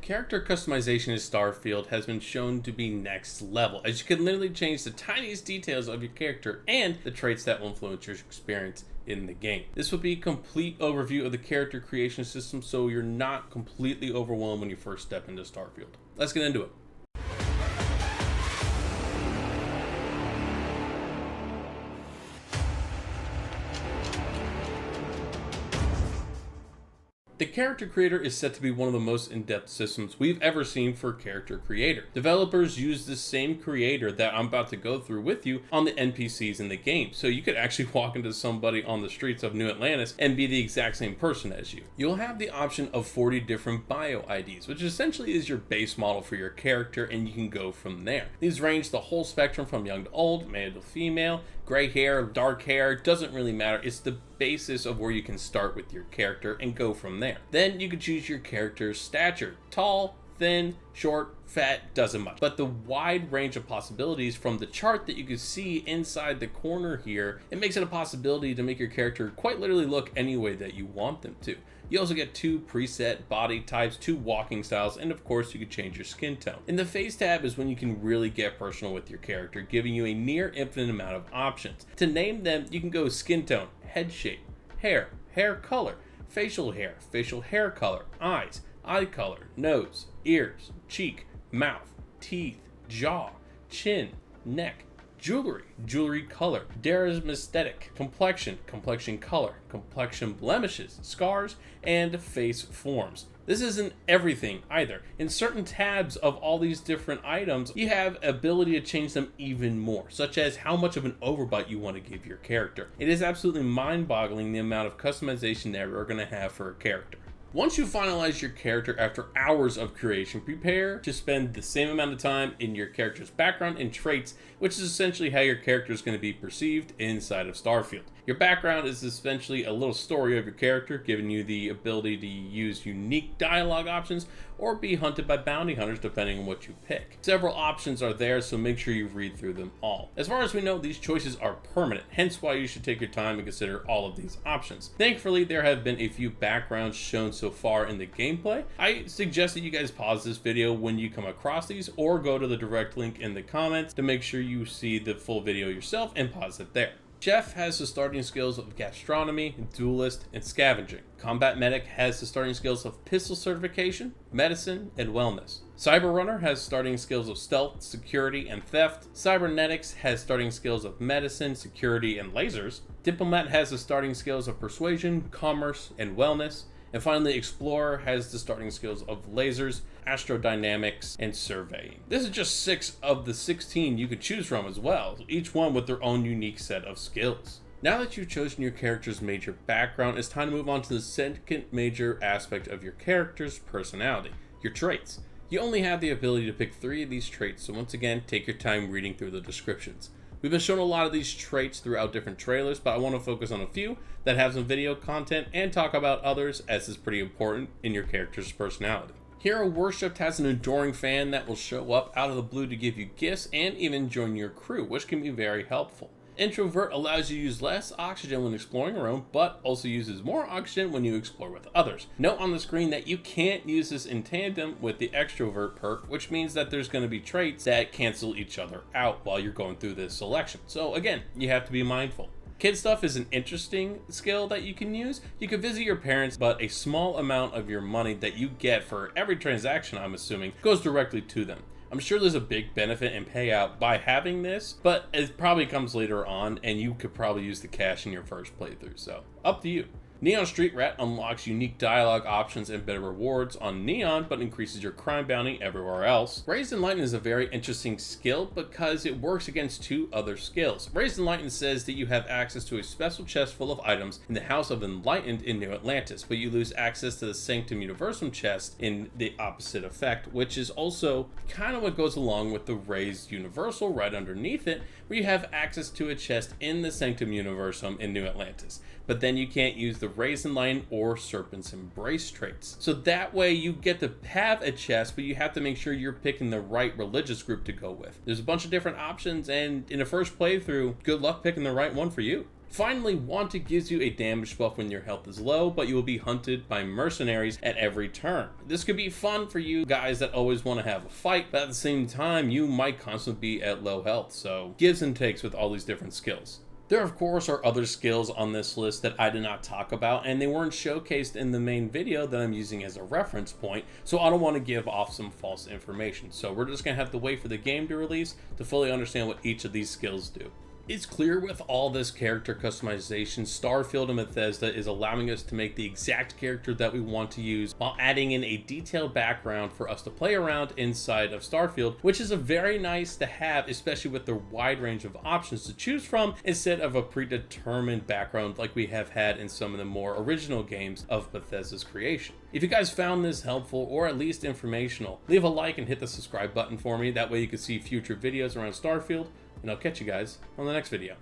Character customization in Starfield has been shown to be next level, as you can literally change the tiniest details of your character and the traits that will influence your experience in the game. This will be a complete overview of the character creation system, so you're not completely overwhelmed when you first step into Starfield. Let's get into it. The Character Creator is set to be one of the most in-depth systems we've ever seen for Character Creator. Developers use the same creator that I'm about to go through with you on the NPCs in the game, so you could actually walk into somebody on the streets of New Atlantis and be the exact same person as you. You'll have the option of 40 different bio IDs, which essentially is your base model for your character, and you can go from there. These range the whole spectrum from young to old, male to female, gray hair, dark hair, doesn't really matter. It's the basis of where you can start with your character and go from there. Then you can choose your character's stature: tall, thin, short, fat, doesn't matter. But the wide range of possibilities from the chart that you can see inside the corner here, it makes it a possibility to make your character quite literally look any way that you want them to. You also get 2 preset body types, 2 walking styles, and of course you can change your skin tone. In the face tab is when you can really get personal with your character, giving you a near infinite amount of options. To name them, you can go skin tone, head shape, hair color, facial hair color, eyes, eye color, nose, ears, cheek, mouth, teeth, jaw, chin, neck, jewelry color, dermismatic, complexion color, complexion blemishes, scars, and face forms. This isn't everything either. In certain tabs of all these different items, you have ability to change them even more, such as how much of an overbite you want to give your character. It is absolutely mind-boggling the amount of customization that we're going to have for a character. Once you finalize your character after hours of creation, prepare to spend the same amount of time in your character's background and traits, which is essentially how your character is going to be perceived inside of Starfield. Your background is essentially a little story of your character, giving you the ability to use unique dialogue options or be hunted by bounty hunters depending on what you pick. Several options are there, so make sure you read through them all. As far as we know, these choices are permanent, hence why you should take your time and consider all of these options. Thankfully, there have been a few backgrounds shown so far in the gameplay. I suggest that you guys pause this video when you come across these, or go to the direct link in the comments to make sure you see the full video yourself and pause it there. Chef has the starting skills of gastronomy, duelist, and scavenging. Combat medic has the starting skills of pistol certification, medicine, and wellness. Cyber runner has starting skills of stealth, security, and theft. Cybernetics has starting skills of medicine, security, and lasers. Diplomat has the starting skills of persuasion, commerce, and wellness. And finally, Explorer has the starting skills of lasers, astrodynamics, and surveying. This is just 6 of the 16 you could choose from as well, each one with their own unique set of skills. Now that you've chosen your character's major background, it's time to move on to the second major aspect of your character's personality: your traits. You only have the ability to pick 3 of these traits, so once again, take your time reading through the descriptions. We've been shown a lot of these traits throughout different trailers, but I want to focus on a few that have some video content and talk about others, as is pretty important in your character's personality. Hero Worshipped has an adoring fan that will show up out of the blue to give you gifts and even join your crew, which can be very helpful. Introvert allows you to use less oxygen when exploring a room, but also uses more oxygen when you explore with others. Note on the screen that you can't use this in tandem with the Extrovert perk, which means that there's going to be traits that cancel each other out while you're going through this selection. So again, you have to be mindful. Kid Stuff is an interesting skill that you can use. You can visit your parents, but a small amount of your money that you get for every transaction, I'm assuming, goes directly to them. I'm sure there's a big benefit and payout by having this, but it probably comes later on, and you could probably use the cash in your first playthrough, so up to you. Neon Street Rat unlocks unique dialogue options and better rewards on Neon, but increases your crime bounty everywhere else. Raised Enlightened is a very interesting skill because it works against 2 other skills. Raised Enlightened says that you have access to a special chest full of items in the House of Enlightened in New Atlantis, but you lose access to the Sanctum Universum chest in the opposite effect, which is also kind of what goes along with the Raised Universal right underneath it, where you have access to a chest in the Sanctum Universum in New Atlantis. But then you can't use the Raised Enlightened or Serpent's Embrace traits. So that way you get to have a chest, but you have to make sure you're picking the right religious group to go with. There's a bunch of different options, and in the first playthrough, good luck picking the right one for you. Finally, Wanted gives you a damage buff when your health is low, but you will be hunted by mercenaries at every turn. This could be fun for you guys that always want to have a fight, but at the same time, you might constantly be at low health, so gives and takes with all these different skills. There, of course, are other skills on this list that I did not talk about, and they weren't showcased in the main video that I'm using as a reference point, so I don't want to give off some false information. So we're just going to have to wait for the game to release to fully understand what each of these skills do. It's clear with all this character customization, Starfield and Bethesda is allowing us to make the exact character that we want to use while adding in a detailed background for us to play around inside of Starfield, which is a very nice to have, especially with the wide range of options to choose from instead of a predetermined background like we have had in some of the more original games of Bethesda's creation. If you guys found this helpful or at least informational, leave a like and hit the subscribe button for me. That way you can see future videos around Starfield. And I'll catch you guys on the next video.